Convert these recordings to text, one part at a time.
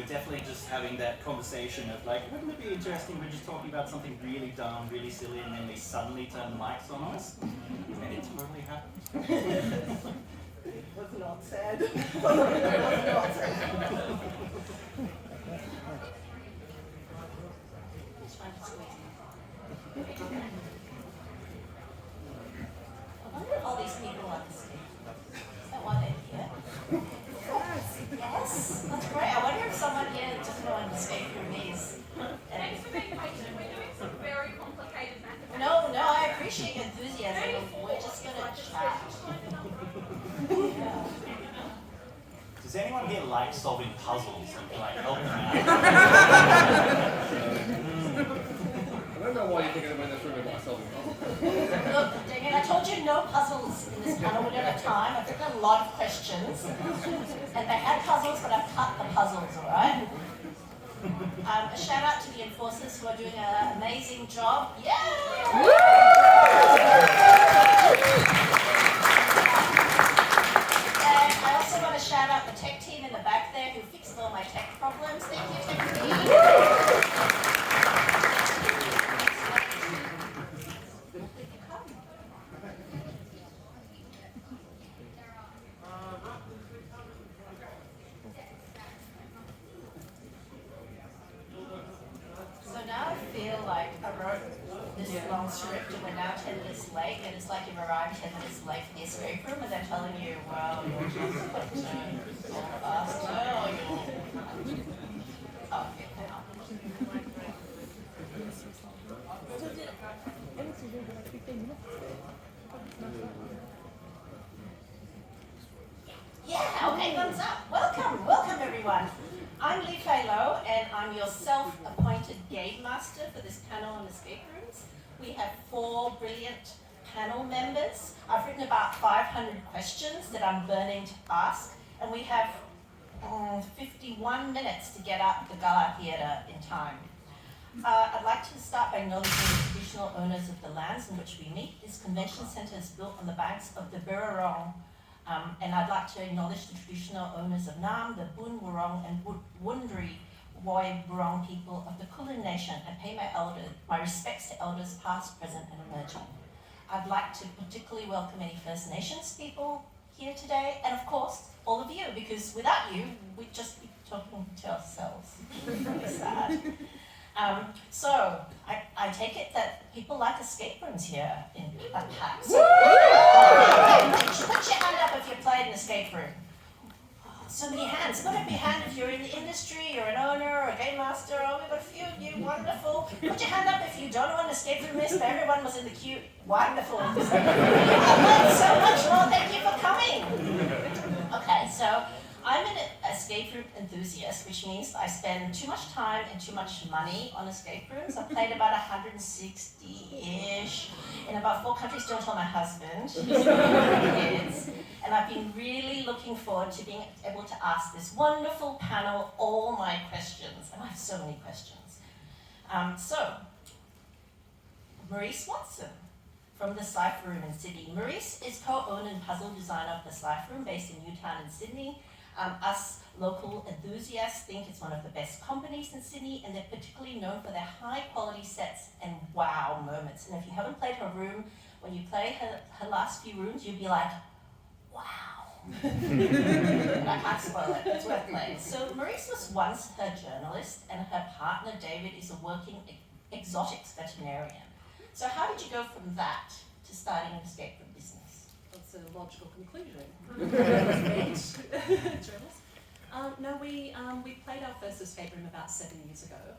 we're definitely just having that conversation of like, wouldn't it be interesting, we're just talking about something really dumb, really silly, and then we suddenly turn the mics on us? And it totally happened. It was not said. It was not said. I wonder if all these people are listening. Is that why they're here? Yes, that's great. I wonder if someone here doesn't know what an escape room is. Thanks for being patient. We're doing some very complicated mathematics. No, I appreciate your enthusiasm. We're just going to chat. Yeah. Does anyone here like solving puzzles and like help them out? I don't know why you think I'm in this room about solving puzzles. Look, dang it, I told you no puzzles in this panel. We don't have time. I've written a lot of questions. And they had puzzles, but I've cut the puzzles, all right? A shout out to the enforcers who are doing an amazing job. Yeah! And I also want to shout out the tech team in the back there who fixed all my tech problems. Thank you, tech team. So now I feel like I wrote this long script and we're now 10 minutes late, and it's like you've arrived 10 minutes late for the escape room and they're telling you, well, you're just got to go faster, or you'll... Oh, okay, now. Yeah, okay, thumbs up. Welcome everyone. I'm Lee-Fay Low, and I'm your self-appointed game master for this panel on escape rooms. We have 4 brilliant panel members. I've written about 500 questions that I'm burning to ask, and we have 51 minutes to get out of the Gala Theatre in time. I'd like to start by acknowledging the traditional owners of the lands in which we meet. This convention centre is built on the banks of the Birrarong, and I'd like to acknowledge the traditional owners of Nam, the Boon Wurrung and Wurundjeri Woi Wurrung people of the Kulin Nation, and pay my respects to elders past, present and emerging. I'd like to particularly welcome any First Nations people here today, and of course, all of you, because without you, we'd just be talking to ourselves. Really sad. So, I take it that people like escape rooms here at PAX. Put your hand up if you played an escape room. Oh, so many hands. Put up your hand if you're in the industry, you're an owner, or a game master. Oh, we've got a few of you. Wonderful. Put your hand up if you don't know what an escape room is, but everyone was in the queue. Wonderful. I learned so much more. Thank you for coming. Okay, so I'm an escape room enthusiast, which means I spend too much time and too much money on escape rooms. I've played about 160-ish in about 4 countries. Don't tell my husband. He's kids. And I've been really looking forward to being able to ask this wonderful panel all my questions. And I have so many questions. Maurice Watson from the Cipher Room in Sydney. Maurice is co-owner and puzzle designer of the Cipher Room based in Newtown in Sydney. Us local enthusiasts think it's one of the best companies in Sydney, and they're particularly known for their high quality sets and wow moments. And if you haven't played her room, when you play her last few rooms, you'll be like, wow. But I can't spoil it, it's worth playing. So Maurice was once her journalist, and her partner David is a working exotics veterinarian. So how did you go from that to starting an escape room business? That's a logical conclusion. No, we played our first escape room about 7 years ago.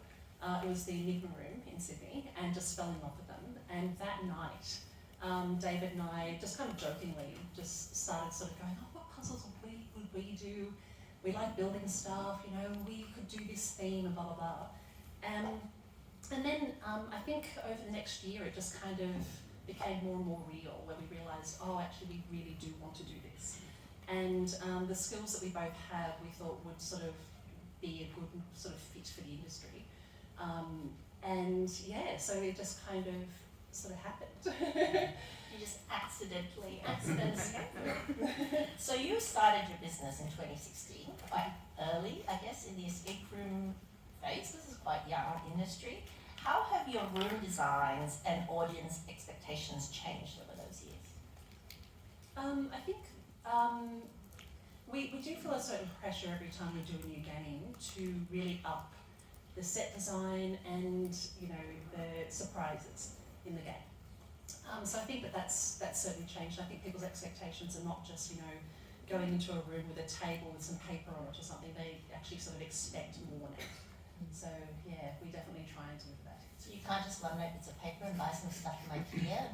It was the Enigma Room in Sydney, and just fell in love with them. And that night, David and I just kind of jokingly just started sort of going, oh, what puzzles would we do? We like building stuff, you know, we could do this theme and blah, blah, blah. And then I think over the next year, it just kind of became more and more real, where we realised, oh, actually, we really do want to do this. And the skills that we both have, we thought would sort of be a good sort of fit for the industry. And yeah, so we just kind of sort of happened. You just accidentally escape room. So you started your business in 2016, quite early, I guess, in the escape room phase. This is quite young industry. How have your room designs and audience expectations changed over those years? I think we do feel a certain pressure every time we do a new game to really up the set design and the surprises in the game. So I think that's certainly changed. I think people's expectations are not just going into a room with a table with some paper on it or something. They actually sort of expect more now. So yeah, we definitely try and deliver that. So you can't just laminate bits of paper and buy some stuff from IKEA?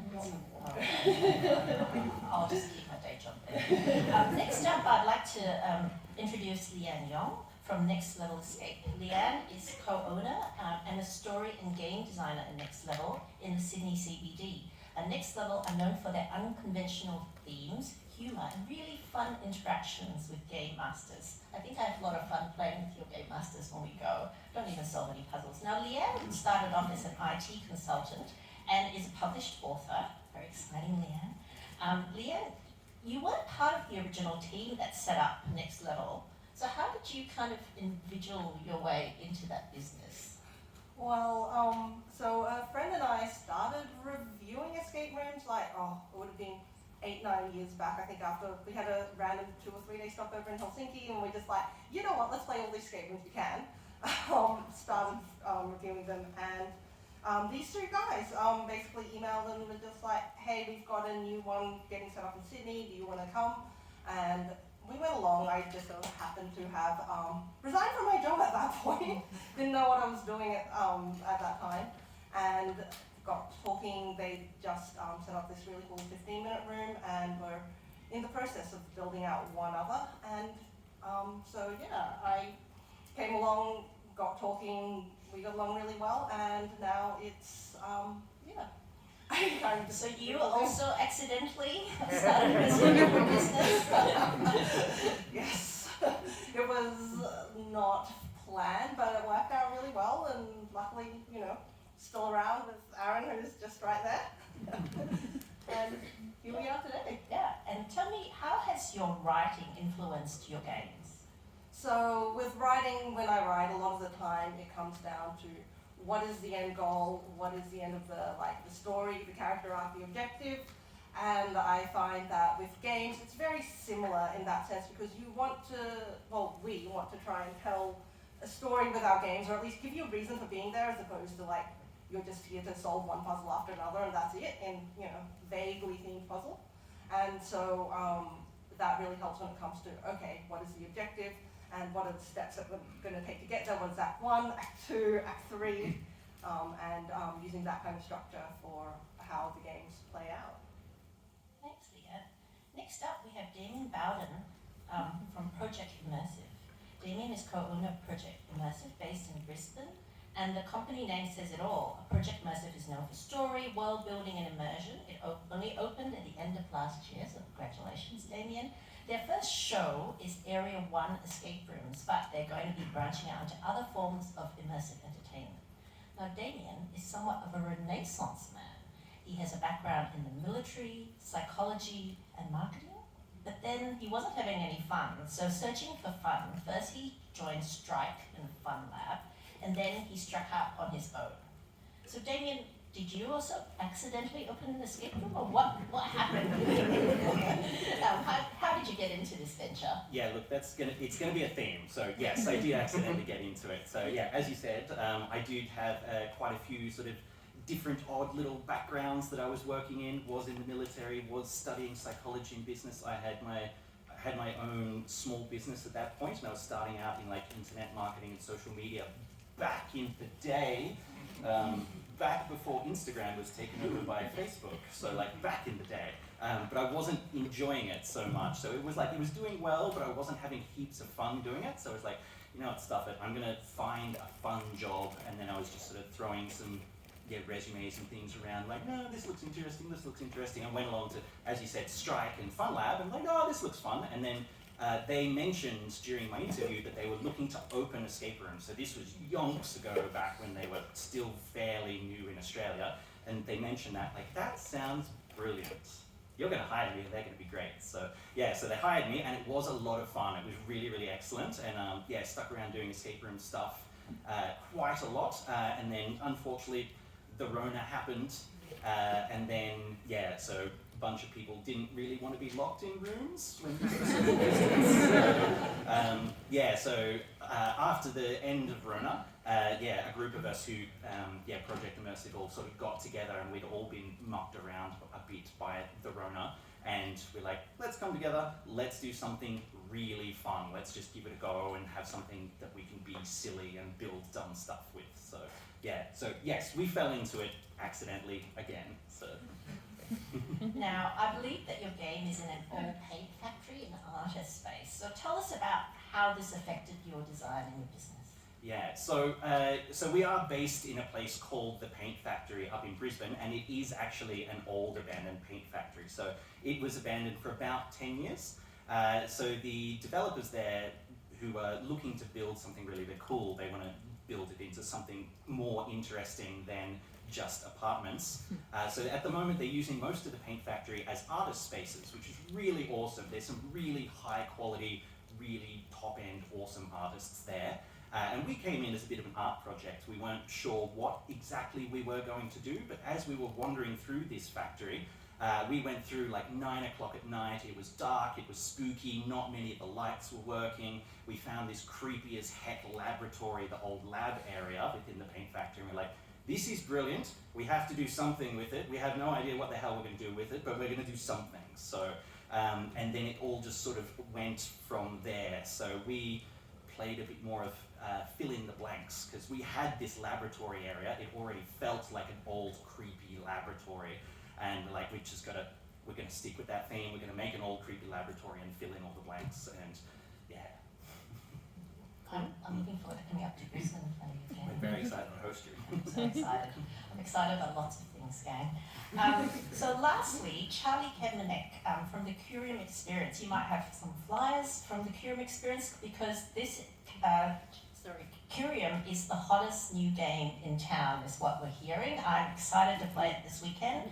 I'll just keep my day job there. Next up, I'd like to introduce Leanne Yong from Next Level Escape. Leanne is co-owner and a story and game designer at Next Level in the Sydney CBD. Next Level are known for their unconventional themes, humour, and really fun interactions with game masters. I think I have a lot of fun playing with your game masters when we go. Don't even solve any puzzles. Now, Leanne started off as an IT consultant and is a published author. Very exciting, Leanne. Leanne, you weren't part of the original team that set up Next Level. So how did you kind of invigil your way into that business? Well, so a friend and I started reviewing escape rooms it would have been 8-9 years back, I think, after we had a random 2 or 3 day stopover in Helsinki, and we just you know what, let's play all these escape rooms we can. Started reviewing them, and these 2 guys basically emailed and were just hey, we've got a new one getting set up in Sydney, do you want to come? And we went along. I just so happened to have resigned from my job at that point. Didn't know what I was doing at that time, and got talking. They just set up this really cool 15-minute room, and we're in the process of building out one other. And so yeah, I came along, got talking. We got along really well, and now it's yeah. So you also accidentally started a business? Yes. It was not planned, but it worked out really well, and luckily, still around with Aaron, who's just right there. And here we are today. Yeah, and tell me, how has your writing influenced your games? So with writing, when I write, a lot of the time it comes down to what is the end goal, what is the end of the story, the character arc, the objective. And I find that with games, it's very similar in that sense, because we want to try and tell a story with our games, or at least give you a reason for being there, as opposed to you're just here to solve one puzzle after another and that's it, in vaguely themed puzzle. And so that really helps when it comes to, okay, what is the objective? And what are the steps that we're going to take to get there? What is Act 1, Act 2, Act 3, and using that kind of structure for how the games play out. Thanks, Leanne. Next up, we have Damien Bowden from Project Immersive. Damien is co-owner of Project Immersive, based in Brisbane, and the company name says it all. Project Immersive is known for story, world building, and immersion. It only opened at the end of last year, so congratulations, Damien. Their first show is Area 1 escape rooms, but they're going to be branching out into other forms of immersive entertainment. Now, Damien is somewhat of a Renaissance man. He has a background in the military, psychology, and marketing, but then he wasn't having any fun. So searching for fun, first he joined Strike and Fun Lab, and then he struck out on his own. So Damien, did you also accidentally open an escape room, or what happened? How did you get into this venture? Yeah, look, it's gonna be a theme. So yes, I did accidentally get into it. So yeah, as you said, I did have quite a few sort of different odd little backgrounds that I was working in. Was in the military, was studying psychology and business. I had my own small business at that point, and I was starting out in internet marketing and social media back in the day. Back before Instagram was taken over by Facebook, so back in the day. But I wasn't enjoying it so much. So it was it was doing well, but I wasn't having heaps of fun doing it. So I was you know what, stuff it. I'm gonna find a fun job, and then I was just sort of throwing some resumes and things around, no, this looks interesting. I went along to, as you said, Strike and Fun Lab, and oh, this looks fun. And then they mentioned during my interview that they were looking to open escape rooms. So this was yonks ago, back when they were still fairly new in Australia. and they mentioned that, like, that sounds brilliant. You're going to hire me, they're going to be great. So yeah, so they hired me, and it was a lot of fun. It was really, really excellent, and yeah, stuck around doing escape room stuff quite a lot, and then unfortunately the Rona happened, and then yeah, so a bunch of people didn't really want to be locked in rooms when yeah, so after the end of Rona, yeah, a group of us who, yeah, Project Immersive all sort of got together, and we'd all been mucked around a bit by the Rona, and we're like, let's come together, let's do something really fun, let's just give it a go and have something that we can be silly and build dumb stuff with. So yeah, so yes, we fell into it accidentally again, so. Now, I believe that your game is in an all-paid factory in the artist space. So tell us about how this affected your design and your business. Yeah, so so we are based in a place called the Paint Factory up in Brisbane, and it is actually an old abandoned paint factory. So it was abandoned for about 10 years. So the developers there who are looking to build something really, really cool, they want to build it into something more interesting than just apartments. So at the moment they're using most of the paint factory as artist spaces, which is really awesome. There's some really high quality, really top end awesome artists there. And we came in as a bit of an art project. We weren't sure what exactly we were going to do, but as we were wandering through this factory, we went through like 9 o'clock at night. It was dark, it was spooky, not many of the lights were working. We found this creepy as heck laboratory, the old lab area within the paint factory, and we're like, this is brilliant, we have to do something with it. We have no idea what the hell we're going to do with it, but we're going to do something. So, and then it all just sort of went from there. So we played a bit more of fill in the blanks, because we had this laboratory area. It already felt like an old creepy laboratory, and like we're going to stick with that theme. We're going to make an old creepy laboratory and fill in all the blanks, and yeah. I'm looking forward to coming up to Brisbane and playing again. We're very excited to host you. I'm so excited. I'm excited about lots of things, gang. So lastly, Charlie Kedmanek from the Curium Experience. You might have some flyers from the Curium Experience, because this Curium is the hottest new game in town, is what we're hearing. I'm excited to play it this weekend.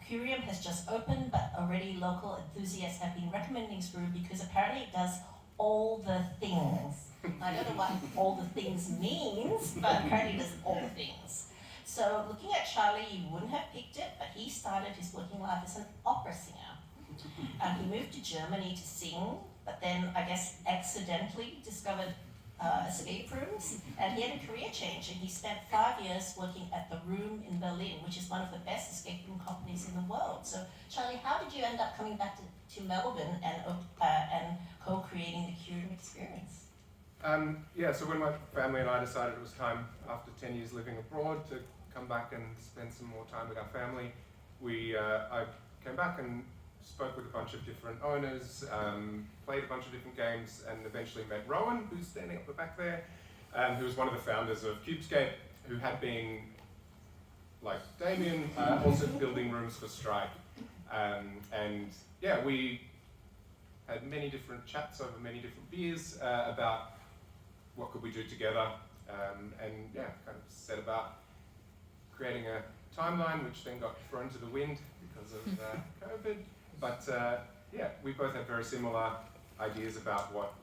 Curium has just opened, but already local enthusiasts have been recommending through, because apparently it does all the things. I don't know what all the things means, but apparently it does all the things. So looking at Charlie, you wouldn't have picked it, but he started his working life as an opera singer. He moved to Germany to sing, but then I guess accidentally discovered escape rooms, and he had a career change, and he spent 5 years working at the Room in Berlin, which is one of the best escape room companies in the world. So Charlie, how did you end up coming back to Melbourne and co-creating the Curium Experience? Yeah, so when my family and I decided it was time, after 10 years living abroad, to come back and spend some more time with our family, I came back and spoke with a bunch of different owners, played a bunch of different games, and eventually met Rowan, who's standing up the back there, who was one of the founders of Cubescape, who had been, like Damien, also building rooms for Strike. And yeah, we had many different chats over many different beers about what could we do together, and yeah, kind of set about creating a timeline, which then got thrown to the wind because of COVID. But yeah, we both had very similar ideas about what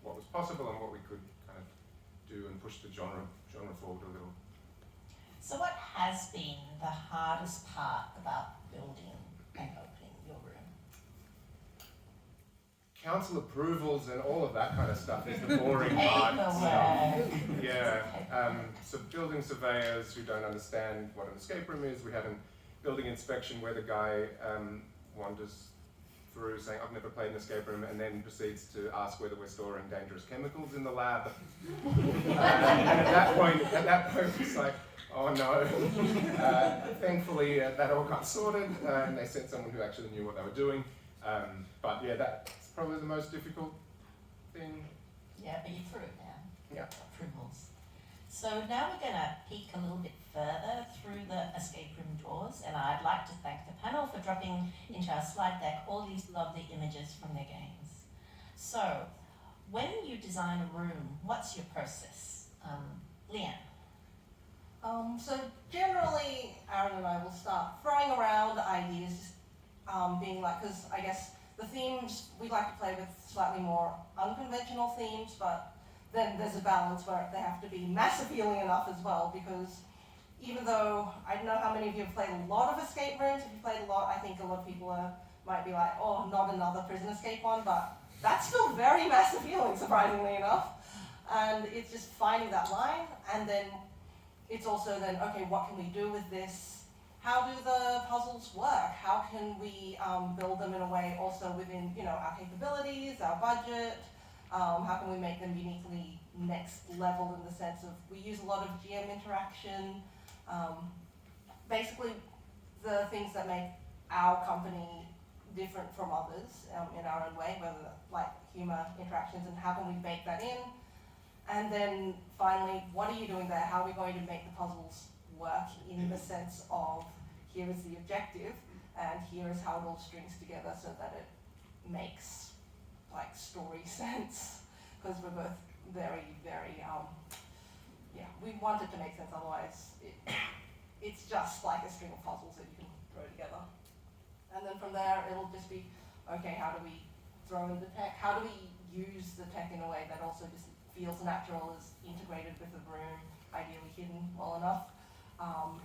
was possible and what we could kind of do and push the genre forward a little. So what has been the hardest part about building and opening your room? Council approvals and all of that kind of stuff is the boring part. Yeah, so building surveyors who don't understand what an escape room is. We had a building inspection where the guy wanders through saying, I've never played an escape room, and then proceeds to ask whether we're storing dangerous chemicals in the lab. And at that point, it's like, oh no. Thankfully, that all got sorted, and they sent someone who actually knew what they were doing. But yeah, that's probably the most difficult thing. Yeah, but you're through it now. Yeah. Approvals. So now we're going to peek a little bit further through the escape room doors, and I'd like to thank the panel for dropping into our slide deck all these lovely images from their games. So, when you design a room, what's your process? Leanne? So generally, Aaron and I will start throwing around ideas, being like, because I guess the themes, we like to play with slightly more unconventional themes, but then there's a balance where they have to be mass appealing enough as well, because even though, I don't know how many of you have played a lot of escape rooms, if you played a lot, I think a lot of people might be like, oh, not another prison escape one, but that's still very mass appealing, surprisingly enough. And it's just finding that line, and then it's also then, okay, what can we do with this? How do the puzzles work? How can we build them in a way also within, our capabilities, our budget? How can we make them uniquely next level in the sense of, we use a lot of GM interaction. Basically, the things that make our company different from others in our own way, whether like humor, interactions, and how can we bake that in? And then finally, what are you doing there? How are we going to make the puzzles work in the sense of, here is the objective, and here is how it all strings together so that it makes like story sense. Because we're both very, very, we want it to make sense, otherwise it's just like a string of puzzles that you can throw together. And then from there, it'll just be, okay, how do we throw in the tech? How do we use the tech in a way that also just feels natural, is integrated with the room, ideally hidden well enough,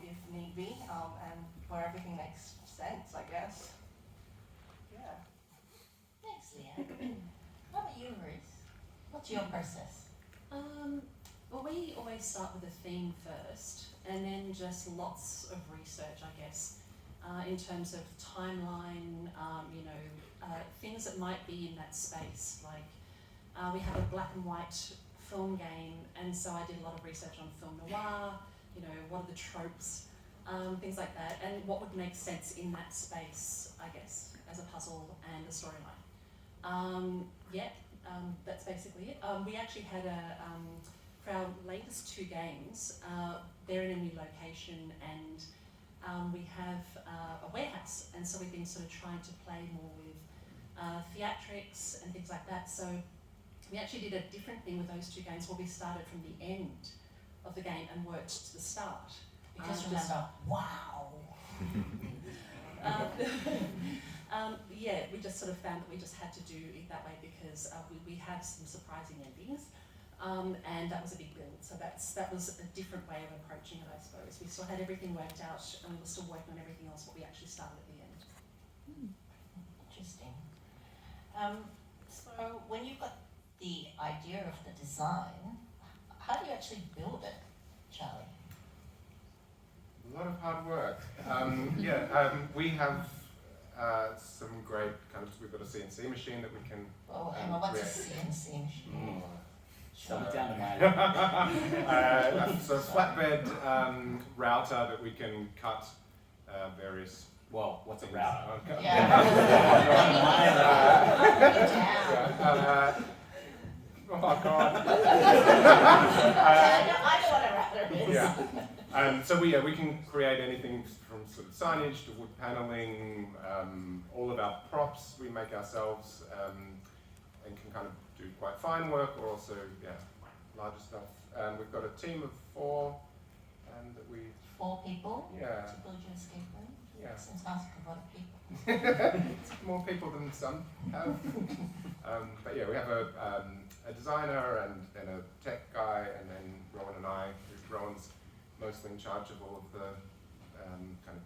if need be, and where everything makes sense, I guess. Yeah. Thanks, Leanne. How about you, Ruth? What's your process? Well, we always start with a theme first, and then just lots of research, I guess, in terms of timeline, things that might be in that space. Like, we have a black and white film game, and so I did a lot of research on film noir, what are the tropes, things like that, and what would make sense in that space, I guess, as a puzzle and a storyline. That's basically it. We actually had for our latest 2 games, they're in a new location, and we have a warehouse, and so we've been sort of trying to play more with theatrics and things like that. So we actually did a different thing with those 2 games where we started from the end of the game and worked to the start. Because remember, wow! We just sort of found that we just had to do it that way because we had some surprising endings, and that was a big build. So that was a different way of approaching it, I suppose. We still had everything worked out, and we were still working on everything else, but we actually started at the end. Interesting. So when you've got the idea of the design, how do you actually build it, Charlie? A lot of hard work. We have some great we've got a CNC machine that we can. Oh, hang on, what's a CNC machine? Dumb it down to mine. So flatbed router that we can cut various. Well, what's a router? Oh God. I know what a router is. Yeah. So we can create anything from sort of signage to wood paneling. All of our props we make ourselves, and can kind of do quite fine work, or also larger stuff. We've got a team of 4, and that we. 4 people. Yeah. To build your escape room. Yeah. Sounds like a lot of people. More people than some have. But we have a designer and then a tech guy, and then Rowan and I. Rowan's mostly in charge of all of the kind of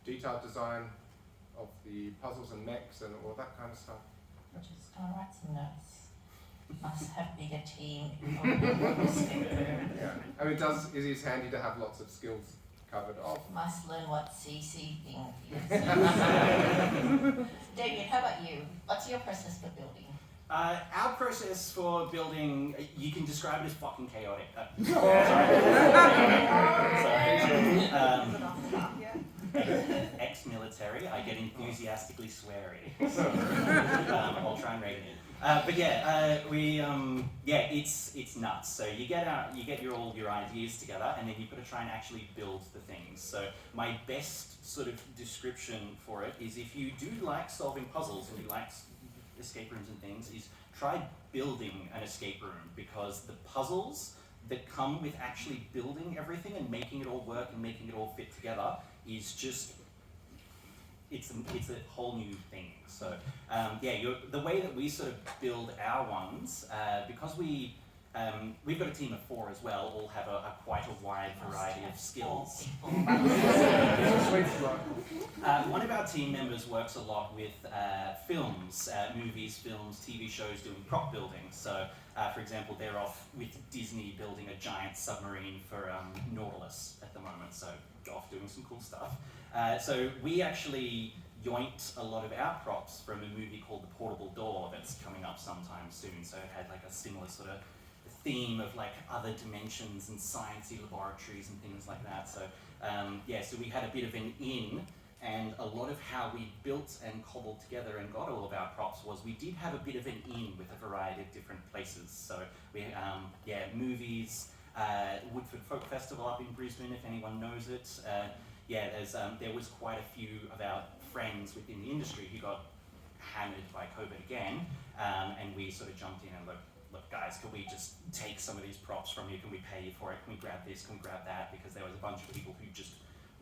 detailed design of the puzzles and mechs and all that kind of stuff. I'm just going to write some notes. Must have bigger team. It is handy to have lots of skills covered off. Must learn what CC thing is. David, how about you? What's your process for building? Our process for building, you can describe it as fucking chaotic. Ex-military, I get enthusiastically sweary. I'll try and rein it in. It's nuts. So you get all your ideas together, and then you've got to try and actually build the things. So my best sort of description for it is, if you do like solving puzzles and you like escape rooms and things, is try building an escape room, because the puzzles that come with actually building everything and making it all work and making it all fit together is just, it's a whole new thing. So the way that we sort of build our ones, because we've got a team of 4 as well, all have quite a wide variety of skills. One of our team members works a lot with films, movies, films, TV shows, doing prop building. So, for example, they're off with Disney building a giant submarine for Nautilus at the moment, so off doing some cool stuff. So we actually yoinked a lot of our props from a movie called The Portable Door that's coming up sometime soon. So it had like a similar sort of theme of like other dimensions and sciencey laboratories and things like that. So so we had a bit of an in, and a lot of how we built and cobbled together and got all of our props was we did have a bit of an in with a variety of different places. So we movies, Woodford Folk Festival up in Brisbane, if anyone knows it. There was quite a few of our friends within the industry who got hammered by COVID again, and we sort of jumped in and look guys, can we just take some of these props from you? Can we pay you for it? Can we grab this? Can we grab that? Because there was a bunch of people who just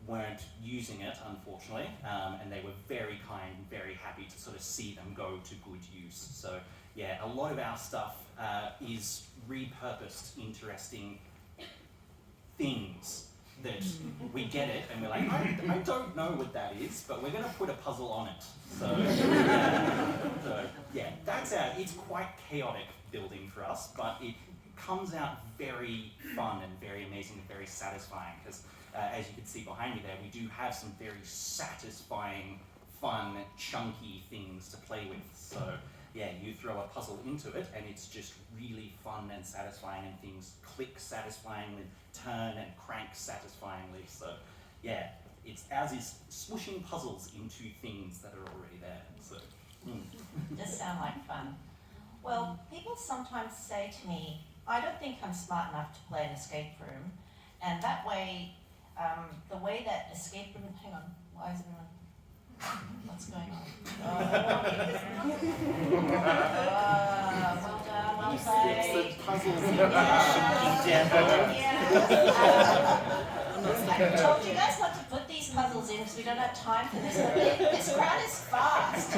weren't using it, unfortunately, and they were very kind and very happy to sort of see them go to good use. So yeah, a lot of our stuff is repurposed interesting things that we get it and we're like, I don't know what that is, but we're going to put a puzzle on it. So that's it's quite chaotic building for us, but it comes out very fun and very amazing and very satisfying, because as you can see behind me there, we do have some very satisfying, fun, chunky things to play with. So yeah, you throw a puzzle into it and it's just really fun and satisfying, and things click satisfyingly, turn and crank satisfyingly. So yeah, ours is smooshing puzzles into things that are already there. So Does sound like fun. Well, people sometimes say to me, I don't think I'm smart enough to play an escape room, and that way, the way that escape room, hang on, why is everyone, what's going on? Well done, well played. it's the puzzles. I told you guys not to put these puzzles in because we don't have time for this. This crowd is fast.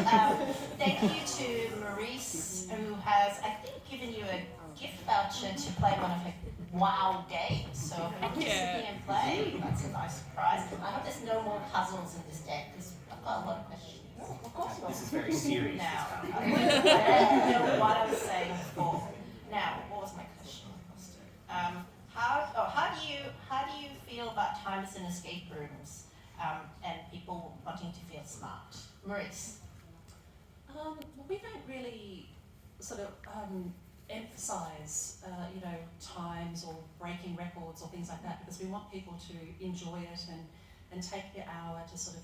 Thank you to Maurice, who has, I think, given you a gift voucher to play one of her WoW games. So participate and play. That's a nice surprise. I hope there's no more puzzles in this deck because I've got a lot of questions. Of course not. This is very serious. Now, I don't know what I was saying before. Now, what was my question? How do you feel about times in escape rooms and people wanting to feel smart? Maurice? We don't really sort of emphasise, times or breaking records or things like that, because we want people to enjoy it and take the hour to sort of,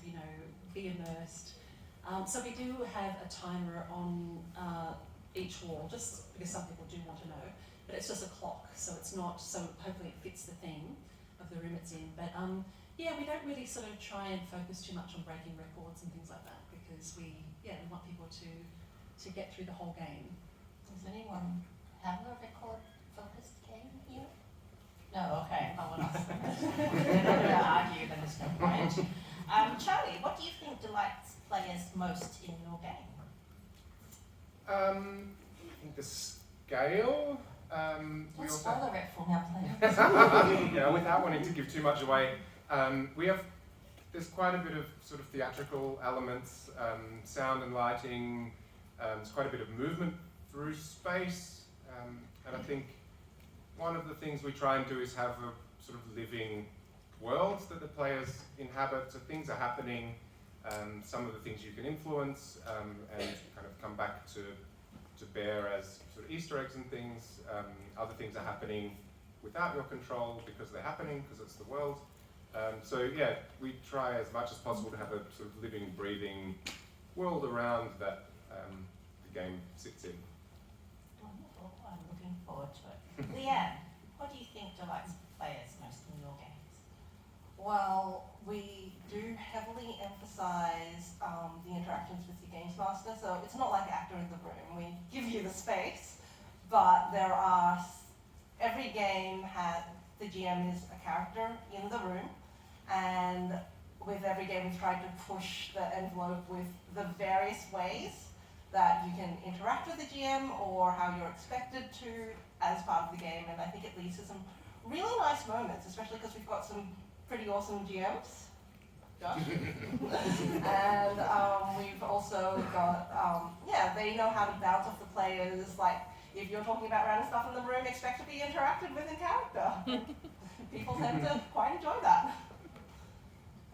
be immersed. So we do have a timer on each wall, just because some people do want to know, but it's just a clock, so it's not, so hopefully it fits the theme of the room it's in. But we don't really sort of try and focus too much on breaking records and things like that, because we want people to get through the whole game. Does anyone have a record-focused game here? No, okay, no one else. We're not going to argue, then there's no point. Charlie, what do you think delights players most in your game? I think the scale. Don't spoiler it for our players. Yeah, without wanting to give too much away, there's quite a bit of sort of theatrical elements, sound and lighting. There's quite a bit of movement through space, and I think one of the things we try and do is have a sort of living world that the players inhabit. So things are happening, some of the things you can influence and kind of come back to bear as sort of Easter eggs and things. Other things are happening without your control because they're happening, because it's the world. We try as much as possible to have a sort of living, breathing world around that the game sits in. Wonderful, I'm looking forward to it. Leanne, what do you think delights players most in your games? Well, we do heavily emphasise the interactions with your games master, so it's not like actor in the room. We give you the space, but there are every game the GM is a character in the room, and with every game we've tried to push the envelope with the various ways that you can interact with the GM or how you're expected to as part of the game, and I think it leads to some really nice moments, especially because we've got some pretty awesome GMs. Josh. And we've also got, they know how to bounce off the players. Like, if you're talking about random stuff in the room, expect to be interacted with in character. People tend to quite enjoy that.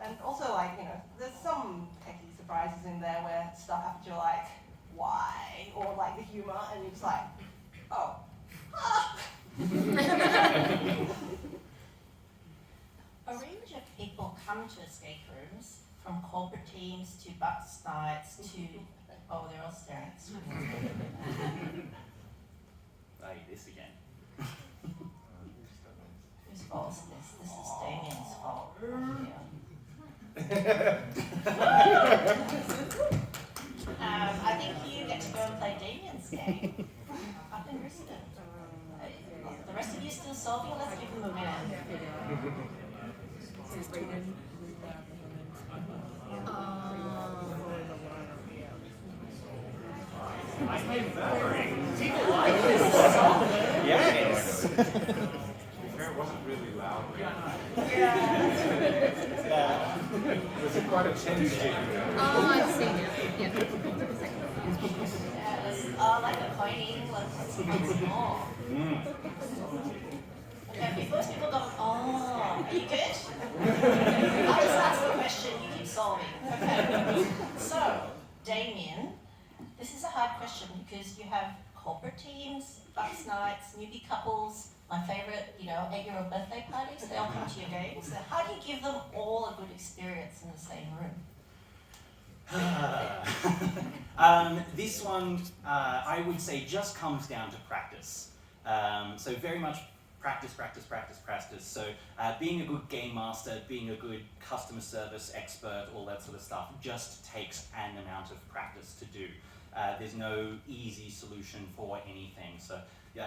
And also, like, there's some techie surprises in there where stuff happens, you're like, why? Or like the humor, and you're just like, oh. A range of people come to escape rooms, from corporate teams to bus nights to, they're all staring at screens. Hey, this again. Whose fault is this? This is Damien's fault. I think you get to go and play Damien's game up in Brisbane. The rest of you still solving? Let's give them a minute. Yes. To be fair, it wasn't really loud. It was quite a tense game. I see now. Yeah. Like a pointing, let's some more. Okay, most people go, are you good? I'll just ask the question, you keep solving. Okay. So, Damien, this is a hard question because you have corporate teams, bus nights, newbie couples, my favorite, 8-year-old birthday parties, they all come to your games. So how do you give them all a good experience in the same room? This one, I would say, just comes down to practice. So very much practice. So being a good game master, being a good customer service expert, all that sort of stuff, just takes an amount of practice to do. There's no easy solution for anything. So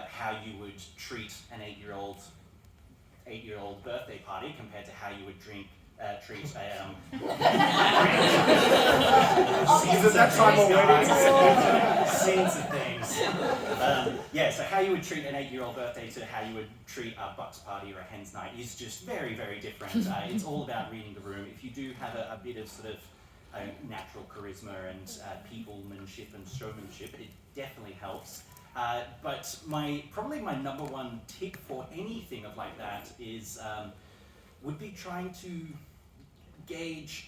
how you would treat an 8-year-old birthday party compared to how you would treat a Is it that time already? scenes of things. So how you would treat an 8-year-old birthday to how you would treat a bucks party or a hen's night is just very, very different. It's all about reading the room. If you do have a bit of sort of natural charisma and peoplemanship and showmanship, it definitely helps. But probably my number one tip for anything of like that is would be trying to gauge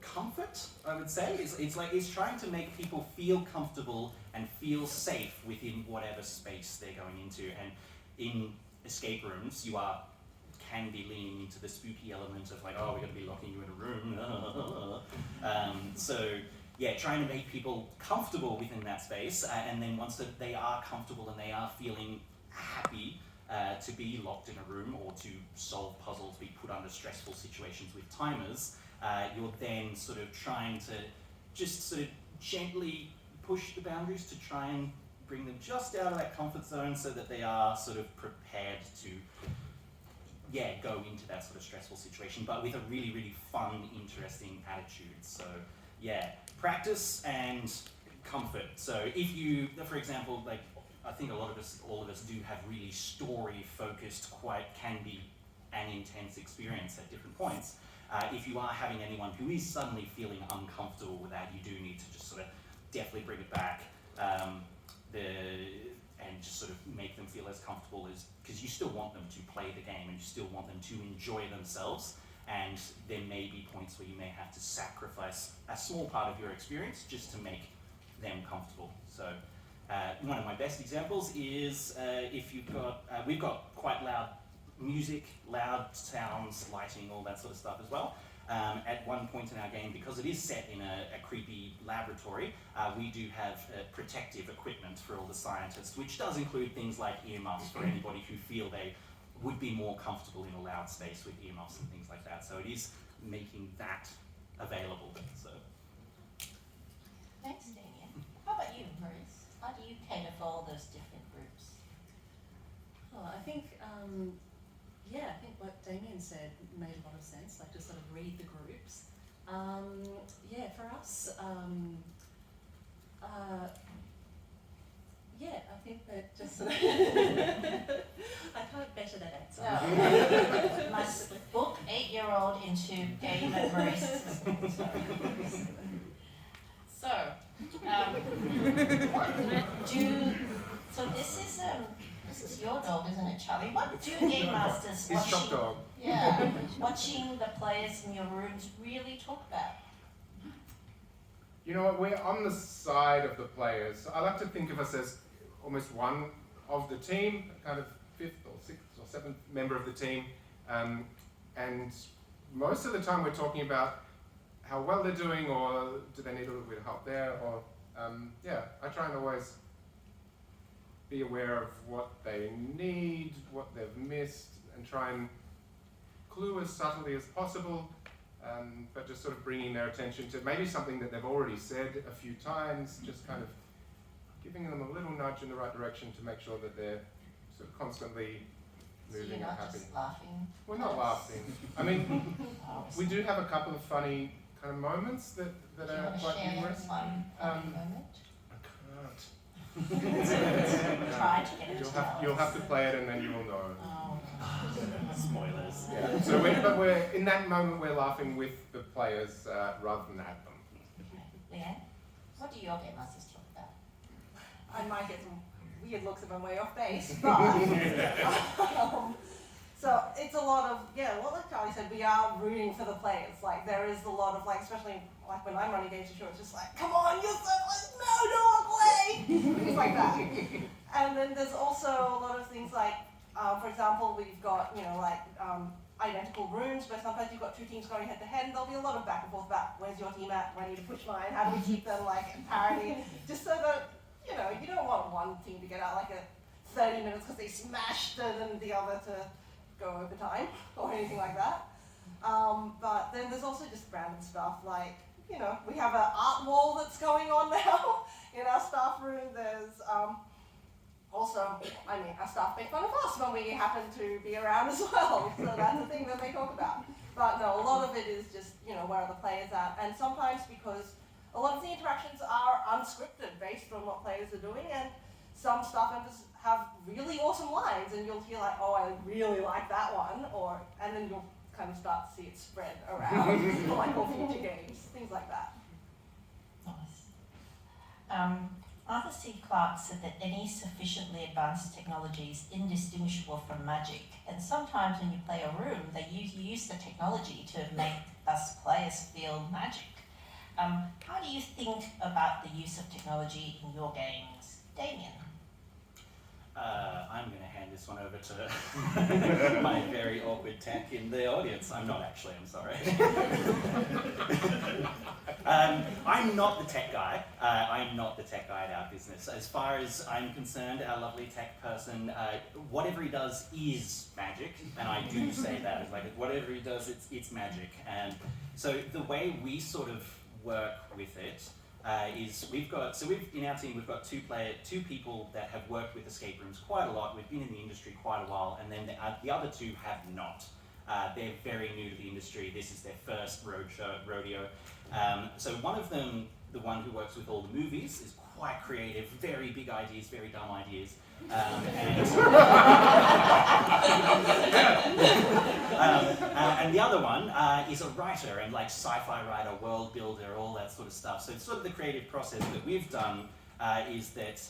comfort, I would say. It's trying to make people feel comfortable and feel safe within whatever space they're going into. And in escape rooms, you can be leaning into the spooky element of like, oh, we're going to be locking you in a room. Trying to make people comfortable within that space, and then once they are comfortable and they are feeling happy to be locked in a room or to solve puzzles, be put under stressful situations with timers, you're then sort of trying to just sort of gently push the boundaries to try and bring them just out of that comfort zone so that they are sort of prepared to go into that sort of stressful situation, but with a really, really fun, interesting attitude. So practice and comfort. So if you, for example, like I think all of us do have really story-focused, can be an intense experience at different points. If you are having anyone who is suddenly feeling uncomfortable with that, you do need to just sort of definitely bring it back and just sort of make them feel as comfortable as, because you still want them to play the game and you still want them to enjoy themselves. And there may be points where you may have to sacrifice a small part of your experience just to make them comfortable. So one of my best examples is if you've got, we've got quite loud music, loud sounds, lighting, all that sort of stuff as well. At one point in our game, because it is set in a creepy laboratory, we do have protective equipment for all the scientists, which does include things like earmuffs for anybody who feel they would be more comfortable in a loud space with earmuffs and things like that. So it is making that available. So. Thanks, Damien. How about you, Maurice? How do you cater for all those different groups? Oh, I think, I think what Damien said made a lot of sense, like to sort of read the groups. For us, I think that just, I can't better that answer. No. Must book 8-year-old into game embrace. So, so this is your dog, isn't it, Charlie? What do game masters His shop dog. watching the players in your rooms really talk about? You know what, we're on the side of the players. I like to think of us as almost one of the team, kind of 5th or 6th or 7th member of the team. And most of the time we're talking about how well they're doing, or do they need a little bit of help there, or I try and always be aware of what they need, what they've missed, and try and clue as subtly as possible, but just sort of bringing their attention to maybe something that they've already said a few times, just kind of giving them a little nudge in the right direction to make sure that they're sort of constantly moving So you're and not happy. just laughing? We're not laughing. I mean, we do have a couple of funny kind of moments that Do you are want to quite share humorous. one funny moment? I can't. Try to get it to tell You'll us. have to play it and then you will know. Oh. Spoilers. Yeah. So we're in that moment we're laughing with the players rather than at them. Okay. Leanne, what do your game masters talk about? I might get some weird looks if I'm way off base, but so it's a lot of like Charlie said, we are rooting for the players. Like there is a lot of especially like when I'm running games for sure, it's just like, come on, you're so no, don't play, things like that. And then there's also a lot of things like, for example, we've got identical rooms where sometimes you've got 2 teams going head to head, and there'll be a lot of back and forth about where's your team at, when I need to push mine, how do we keep them in parity, just so that you don't want one team to get out like a 30 minutes because they smashed it and the other to go overtime or anything like that. But then there's also just random stuff like, we have an art wall that's going on now in our staff room. There's also, our staff make fun of us when we happen to be around as well. So that's a thing that they talk about. But no, a lot of it is just, where are the players at? And sometimes because a lot of the interactions are unscripted based on what players are doing, and some staff members have really awesome lines, and you'll hear oh, I really like that one, and then you'll kind of start to see it spread around for all future games, things like that. Nice. Arthur C. Clarke said that any sufficiently advanced technology is indistinguishable from magic, and sometimes when you play a room, you use the technology to make us players feel magic. How do you think about the use of technology in your games? Damien? I'm going to hand this one over to my very awkward tech in the audience. I'm not actually, I'm sorry. I'm not the tech guy. I'm not the tech guy at our business. As far as I'm concerned, our lovely tech person, whatever he does is magic, and I do say that. Whatever he does, it's magic. And so the way we sort of work with it is in our team we've got two people that have worked with escape rooms quite a lot. We've been in the industry quite a while, and then the other 2 have not. They're very new to the industry. This is their first rodeo. So one of them, the one who works with all the movies, is quite creative, very big ideas, very dumb ideas. And the other one is a writer and sci-fi writer, world builder, all that sort of stuff. So it's sort of the creative process that we've done is that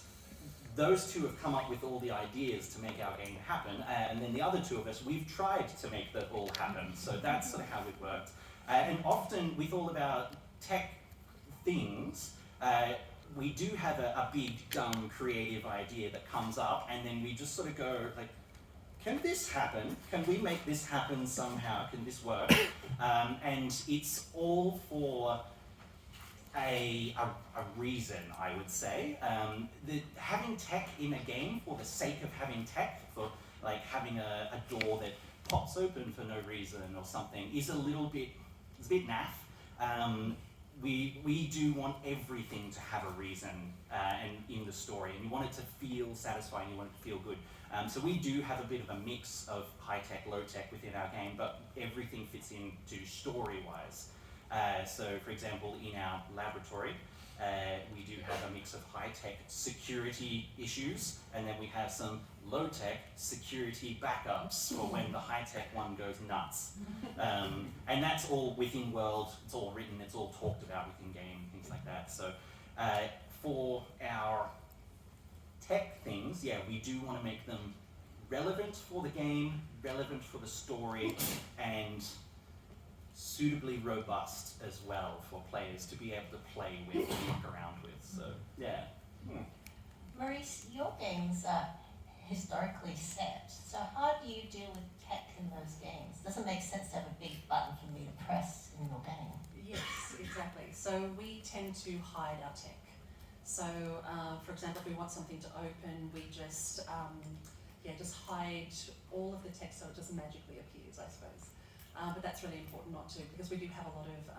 those 2 have come up with all the ideas to make our game happen, and then the other 2 of us, we've tried to make that all happen. So that's sort of how it worked. And often with all of our tech things, we do have a big, dumb, creative idea that comes up, and then we just sort of go, can this happen? Can we make this happen somehow? Can this work? And it's all for a reason, I would say. Having tech in a game for the sake of having tech, for having a door that pops open for no reason or something, is a bit naff. we do want everything to have a reason and in the story, and you want it to feel satisfying, you want it to feel good. So we do have a bit of a mix of high-tech, low-tech within our game, but everything fits into story-wise. So for example, in our laboratory, we do have a mix of high-tech security issues, and then we have some low-tech security backups for when the high-tech one goes nuts. And that's all within world, it's all written, it's all talked about within game, things like that. So for our tech things, yeah, we do want to make them relevant for the game, relevant for the story, and suitably robust as well for players to be able to play with and muck around with. So, yeah. Maurice, your games are historically set, so how do you deal with tech in those games? Doesn't make sense to have a big button for me to press in your game. Yes, exactly. So we tend to hide our tech. So, for example, if we want something to open, we just hide all of the tech so it just magically appears, I suppose. But that's really important not to, because we do have a lot of,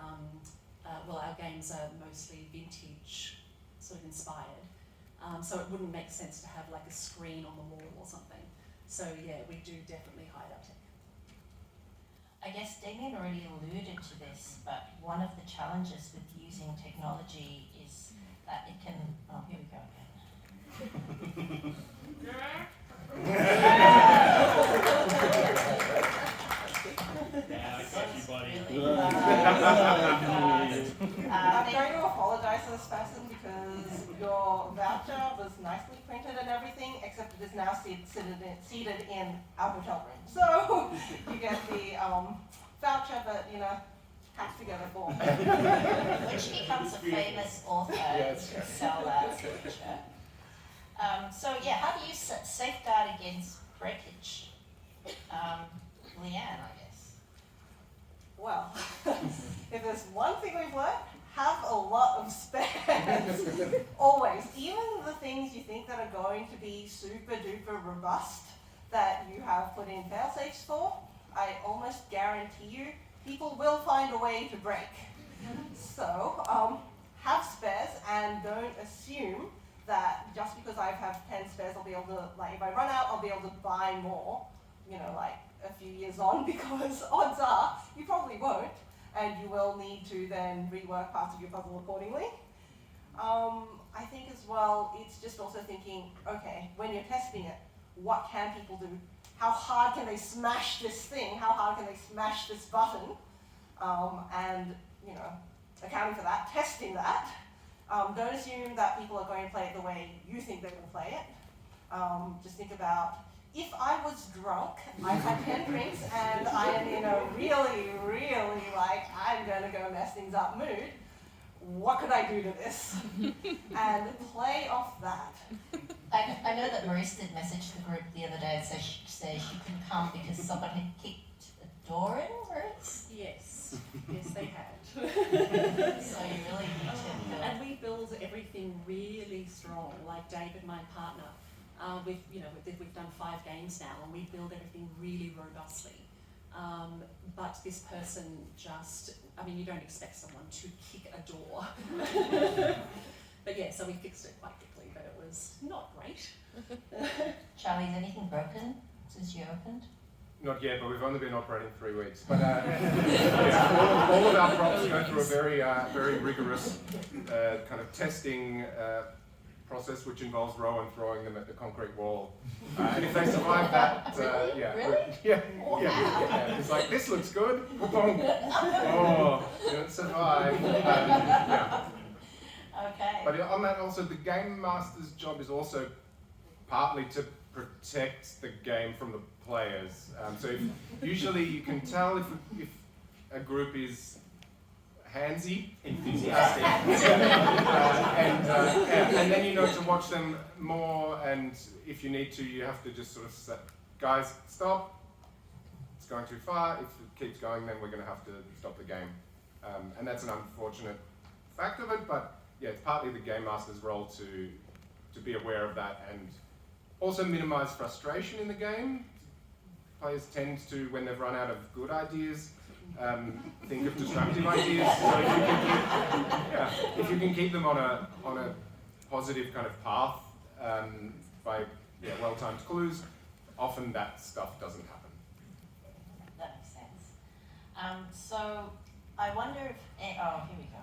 our games are mostly vintage sort of inspired. So it wouldn't make sense to have like a screen on the wall or something. So yeah, we do definitely hide our tech. I guess Damien already alluded to this, but one of the challenges with using technology is that it can, oh, here we go again. Yeah, I got you, buddy. Really I'm going to apologize for this person because your voucher was nicely printed and everything, except it is now seated in our hotel room. So you get the voucher, but has to get a form. Which becomes a famous author to sell that signature. So yeah, how do you safeguard against breakage? Leanne, I guess. Well, if there's one thing we've learned, have a lot of spares. Always. Even the things you think that are going to be super duper robust that you have put in fail safes for, I almost guarantee you people will find a way to break. So have spares and don't assume that just because I have 10 spares I'll be able to, like if I run out I'll be able to buy more, like a few years on, because odds are you probably won't, and you will need to then rework parts of your puzzle accordingly. I think as well, it's just also thinking, okay, when you're testing it, what can people do? How hard can they smash this thing? How hard can they smash this button? And, accounting for that, testing that. Don't assume that people are going to play it the way you think they will play it. Just think about, if I was drunk, I've had 10 drinks, and I am in a really, really I'm gonna go mess things up mood, what could I do to this? And play off that. I know that Maurice did message the group the other day and says she couldn't come because someone had kicked a door in, Maurice? Yes, yes they had. So you really need to build. And we build everything really strong, like David, my partner. We've done 5 games now, and we build everything really robustly. But this person you don't expect someone to kick a door. But yeah, so we fixed it quite quickly, but it was not great. Charlie, is anything broken since you opened? Not yet, but we've only been operating 3 weeks. But all of our props go through a very rigorous kind of testing process, which involves Rowan throwing them at the concrete wall. And if they survive that, it's like, this looks good. Boom. Oh, didn't survive. Okay. But on that, also the game master's job is also partly to protect the game from the players. Usually you can tell if a group is handsy, Enthusiastic. and then you know to watch them more, and if you need to, you have to just sort of say, guys, stop, it's going too far, if it keeps going then we're going to have to stop the game. And that's an unfortunate fact of it, but yeah, it's partly the game master's role to be aware of that and also minimize frustration in the game. Players tend to, when they've run out of good ideas, think of disruptive ideas. So if you can keep them on a positive kind of path by well-timed clues, often that stuff doesn't happen. That makes sense. So I wonder if, oh, here we go.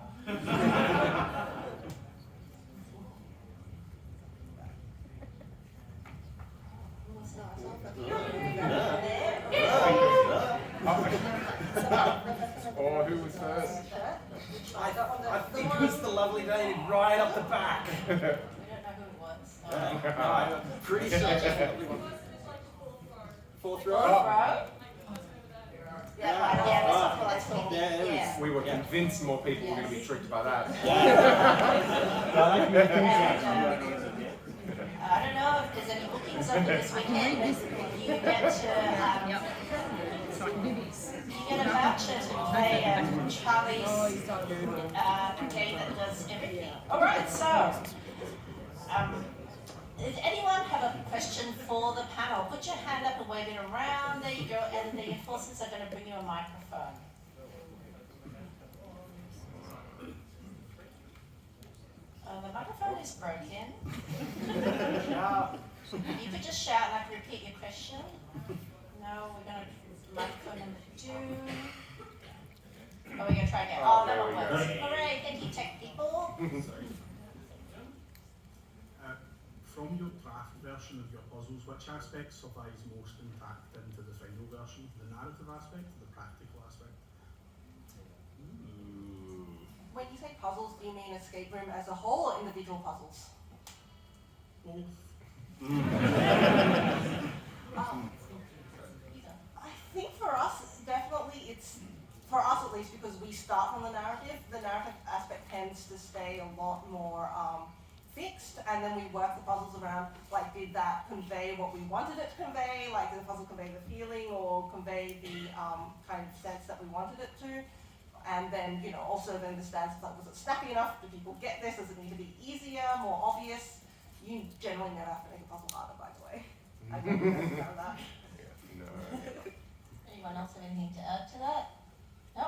Or who was first? I think it was the lovely lady right up the back. We don't know who it was. I'm pretty sure it's the lovely one. Fourth row? Fourth row? Yeah, right, yeah, that's what I thought. Yeah, We were convinced more people were going to be tricked by that. I don't know if there's any bookings over this weekend, but you get to you get a voucher to play Charlie's game that does everything. All right, so does anyone have a question for the panel? Put your hand up and wave it around. There you go, and the enforcers are going to bring you a microphone. The microphone is broken. You could just shout and I can repeat your question. No, we're going to microphone number 2. Oh, we're going to try again. Oh, that one works. Hooray, thank you, tech people. From your draft version of your puzzles, which aspect survives most intact into the final version? The narrative aspect or the practical aspect? When you say puzzles, do you mean escape room as a whole or individual puzzles? Both. I think for us, definitely for us at least, because we start from the narrative aspect tends to stay a lot more fixed, and then we work the puzzles around, like, did that convey what we wanted it to convey, like, did the puzzle convey the feeling or convey the kind of sense that we wanted it to, and then, also then the stance of, like, was it snappy enough, do people get this, does it need to be easier, more obvious? You generally never have to make a puzzle harder, by the way. I don't know that. Anyone else have anything to add to that? No?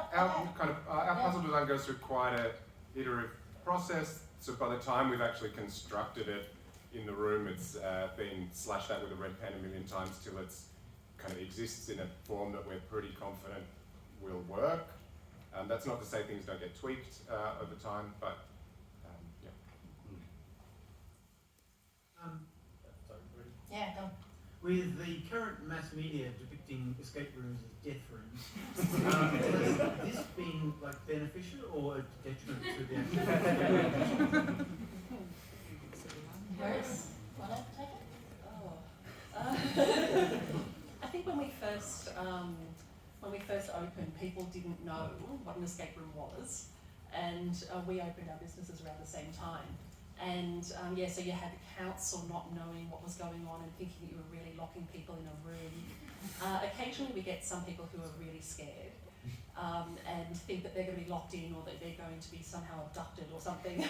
Our puzzle design goes through quite a iterative process. So by the time we've actually constructed it in the room, it's been slashed out with a red pen a million times till it's kind of exists in a form that we're pretty confident will work. That's not to say things don't get tweaked over time, but Yeah, go. With the current mass media depicting escape rooms as death rooms, has this been beneficial or a detriment to the actual? Bruce, want to take it? I think when we first opened, people didn't know what an escape room was, and we opened our businesses around the same time. And so you had the council not knowing what was going on and thinking that you were really locking people in a room. Occasionally we get some people who are really scared and think that they're going to be locked in or that they're going to be somehow abducted or something.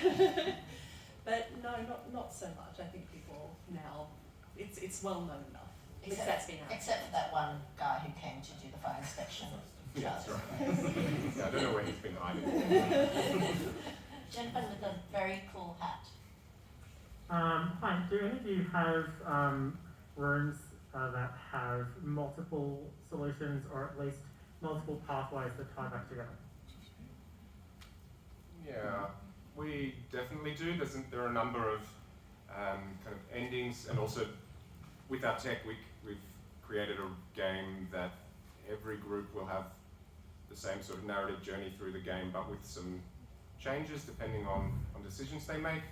But no, not so much. I think people now, it's well known enough. That's been out. Except for that one guy who came to do the fire inspection. yeah, that's right. I don't know where he's been hiding. Gentleman with a very cool hat. Hi, do any of you have rooms that have multiple solutions or at least multiple pathways that tie back together? Yeah, we definitely do. There are a number of kind of endings, and also with our tech, we've created a game that every group will have the same sort of narrative journey through the game, but with some changes depending on decisions they make.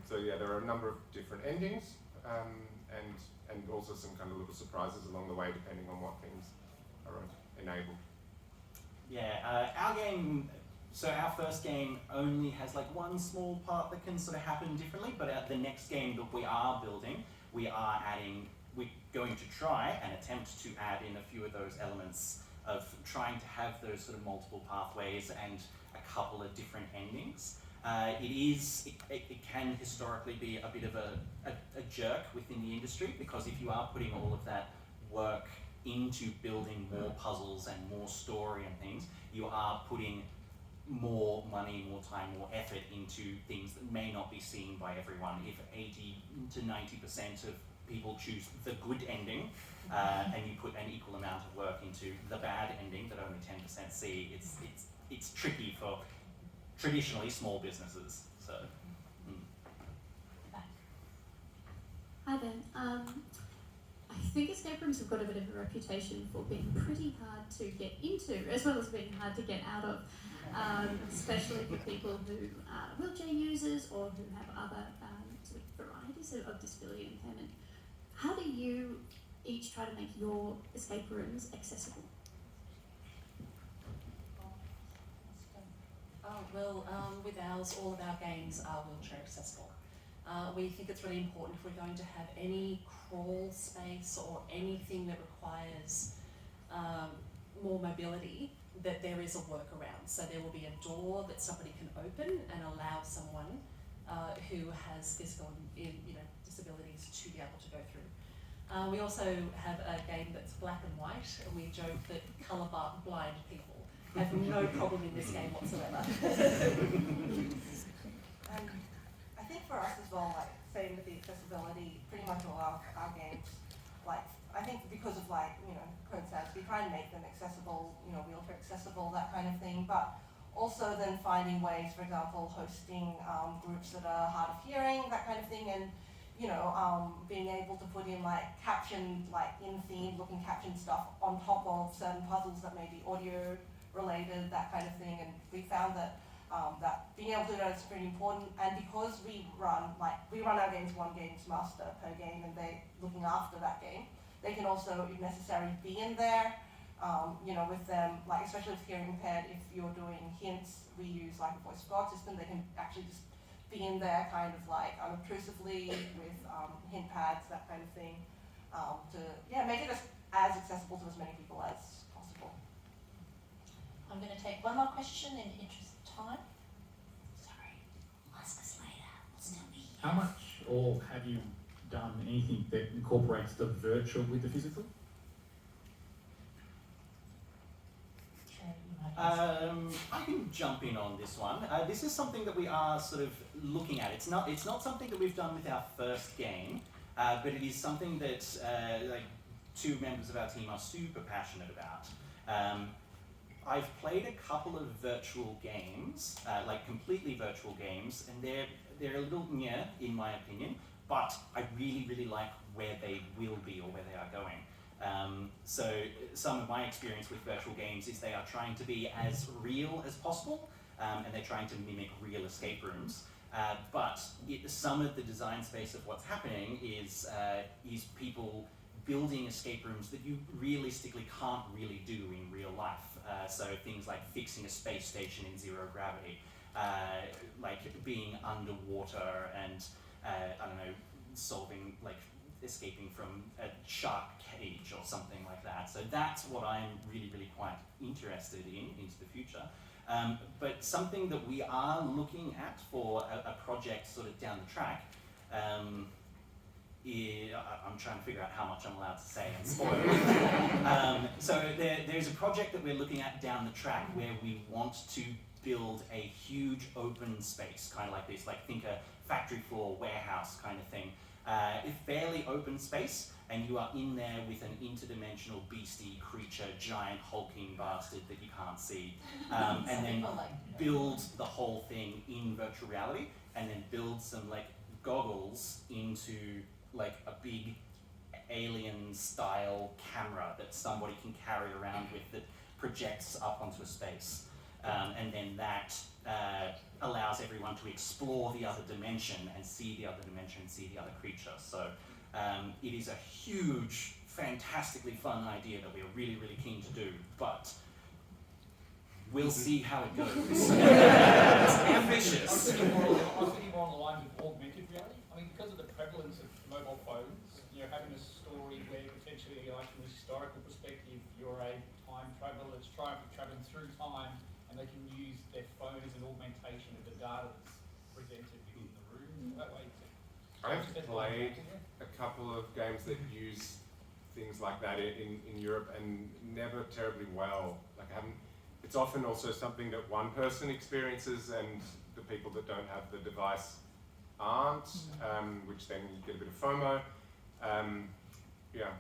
So yeah, there are a number of different endings, and also some kind of little surprises along the way depending on what things are enabled. Yeah, our game, so our first game only has like one small part that can sort of happen differently, but the next game that we are building, we're going to try and attempt to add in a few of those elements of trying to have those sort of multiple pathways and a couple of different endings. It can historically be a bit of a jerk within the industry, because if you are putting all of that work into building more puzzles and more story and things, you are putting more money, more time, more effort into things that may not be seen by everyone. If 80 to 90% of people choose the good ending, and you put an equal amount of work into the bad ending that only 10% see, it's tricky for traditionally small businesses. So. Hi there. I think escape rooms have got a bit of a reputation for being pretty hard to get into, as well as being hard to get out of, especially for people who are wheelchair users or who have other sort of varieties of disability impairment. How do you each try to make your escape rooms accessible? With ours, all of our games are wheelchair accessible. We think it's really important if we're going to have any crawl space or anything that requires more mobility, that there is a workaround. So there will be a door that somebody can open and allow someone who has physical disabilities to be able to go through. We also have a game that's black and white, and we joke that colour blind people have no problem in this game whatsoever. I think for us as well, like same with the accessibility, pretty much all our games, like I think because of code standards, we try and make them accessible, wheelchair accessible, that kind of thing, but also then finding ways, for example, hosting groups that are hard of hearing, that kind of thing, and being able to put in captioned, in-theme looking caption stuff on top of certain puzzles that may be audio related, that kind of thing, and we found that that being able to do that is pretty important. And because we run our games one games master per game, and they looking after that game, they can also, if necessary, be in there, with them, especially with hearing impaired. If you're doing hints, we use a voice guard system. They can actually just be in there, kind of unobtrusively with hint pads, that kind of thing, to make it as accessible to as many people as possible. I'm going to take one more question in the interest of time. Sorry, ask us later. We'll still be here. How much, or have you done anything that incorporates the virtual with the physical? I can jump in on this one. This is something that we are sort of looking at. It's not something that we've done with our first game, but it is something that two members of our team are super passionate about. I've played a couple of virtual games, completely virtual games, and they're a little meh in my opinion, but I really, really like where they will be or where they are going. So some of my experience with virtual games is they are trying to be as real as possible, and they're trying to mimic real escape rooms. But some of the design space of what's happening is people building escape rooms that you realistically can't really do in real life. So things like fixing a space station in zero gravity, being underwater and, solving, escaping from a shark cage or something like that. So that's what I'm really, really quite interested in into the future. But something that we are looking at for a project sort of down the track, I'm trying to figure out how much I'm allowed to say and spoil. So there's a project that we're looking at down the track where we want to build a huge open space, kind of like this, think a factory floor warehouse kind of thing. A fairly open space, and you are in there with an interdimensional beastie creature, giant hulking bastard that you can't see, and then build the whole thing in virtual reality, and then build some goggles into a big alien style camera that somebody can carry around with that projects up onto a space, and then that allows everyone to explore the other dimension and see the other dimension and see the other creature. So it is a huge, fantastically fun idea that we are really, really keen to do, but we'll see how it goes. It's ambitious. I was thinking more on the lines of augmented reality. I mean, because of the prevalence of mobile phones, having a story where potentially, from a historical perspective, you're a time traveler that's traveling through time, and they can use their phone as an augmentation of the data that's presented within the room. That way, I've played a couple of games that use things like that in Europe, and never terribly well. Like I haven't. It's often also something that one person experiences, and the people that don't have the device aren't, which then you get a bit of FOMO. Yeah.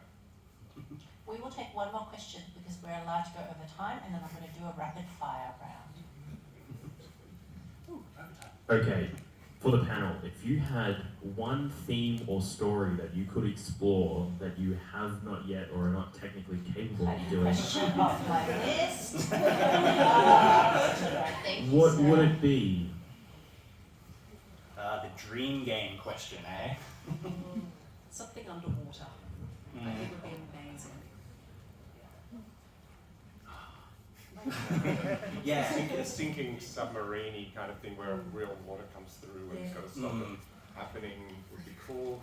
We will take one more question because we're allowed to go over time, and then I'm going to do a rapid fire round. Okay, for the panel, if you had one theme or story that you could explore that you have not yet or are not technically capable of doing, Question off my list. what would it be? The dream game question, eh? Something underwater. I think would be amazing. Yeah. A sinking submarine-y kind of thing where real water comes through and you've got to stop it happening would be cool.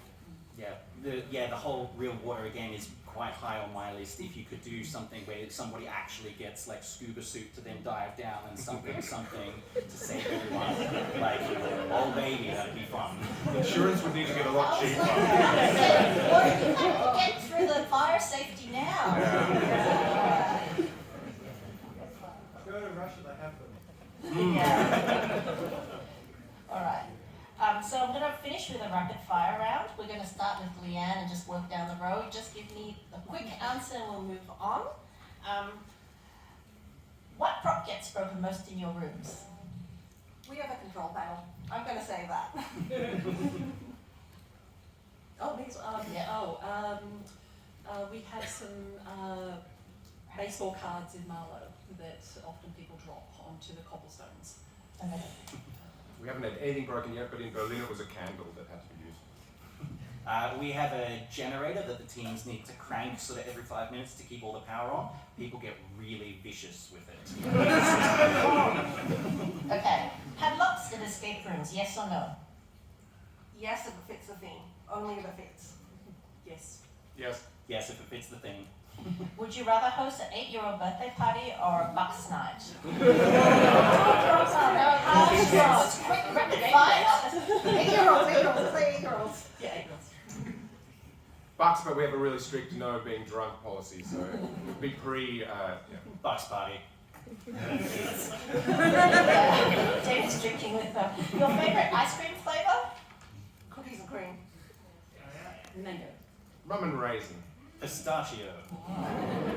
Yeah, the whole real water again is quite high on my list. If you could do something where somebody actually gets like scuba suit to then dive down and something to save everyone, like, oh baby, that'd be fun. Insurance would need to get a lot cheaper. Or you can get through the fire safety now. Go to Russia, they have them. Yeah. All right. So I'm going to finish with a rapid fire round. We're going to start with Leanne and just work down the road. Just give me a quick answer and we'll move on. What prop gets broken most in your rooms? We have a control panel. I'm going to say that. We had some baseball cards in Marlow that often people drop onto the cobblestones. We haven't had anything broken yet, but in Berlin it was a candle that had to be used. We have a generator that the teams need to crank sort of every 5 minutes to keep all the power on. People get really vicious with it. Okay. Padlocks in escape rooms, yes or no? Yes, if it fits the theme. Only if it fits. Yes. Yes. Yes, if it fits the theme. Would you rather host an 8-year-old birthday party or a bucks night? Quick, rapid fire. 8-year-olds. Yeah, 8-year-olds. Bucks, but we have a really strict no being drunk policy, so it would be Bucks party. David's drinking with them. Your favorite ice cream flavor? Cookies and cream. Mango. Rum and raisin. Pistachio.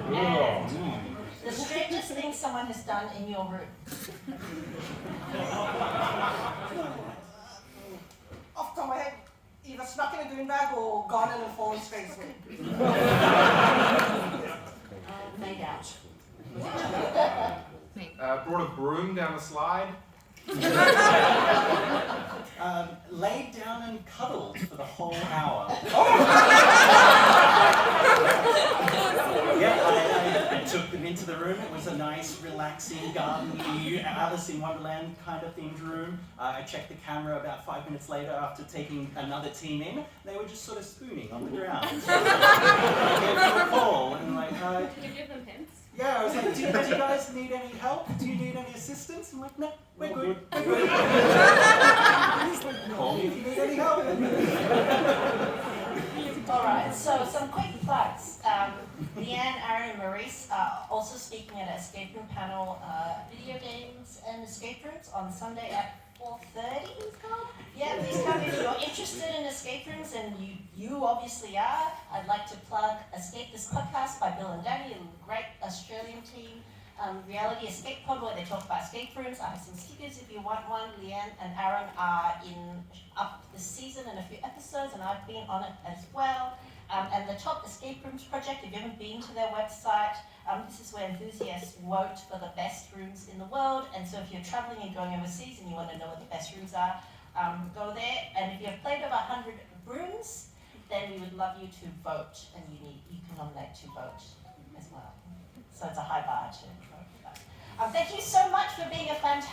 And the strangest thing someone has done in your room? Off the top of my head, either snuck in a goon bag or gone in and fallen straight asleep. Made out. Brought a broom down the slide. Laid down and cuddled for the whole hour. I took them into the room. It was a nice, relaxing, garden-y, Alice in Wonderland kind of themed room. I checked the camera about 5 minutes later after taking another team in. They were just sort of spooning on the ground. I gave them a call and like, Did you give them hints? yeah, I was like, do you guys need any help? Do you need any assistance? I'm like, no, we're good. We're good. Call me if you need any help. All right, so some quick plugs. Leanne, Aaron, and Maurice are also speaking at an escape room panel, video games and escape rooms on Sunday at 4:30. Yeah, please come if you're interested in escape rooms, and you obviously are. I'd like to plug Escape This Podcast by Bill and Danny, a great Australian team. Reality Escape Pod, where they talk about escape rooms. I have some stickers if you want one. Leanne and Aaron are up this season in a few episodes, and I've been on it as well. And the Top Escape Rooms Project, if you haven't been to their website, this is where enthusiasts vote for the best rooms in the world. And so if you're traveling and going overseas and you want to know what the best rooms are, go there. And if you've played over 100 rooms, then we would love you to vote, and you can nominate to vote as well. So it's a high bar to vote for that. Thank you so much for being a fantastic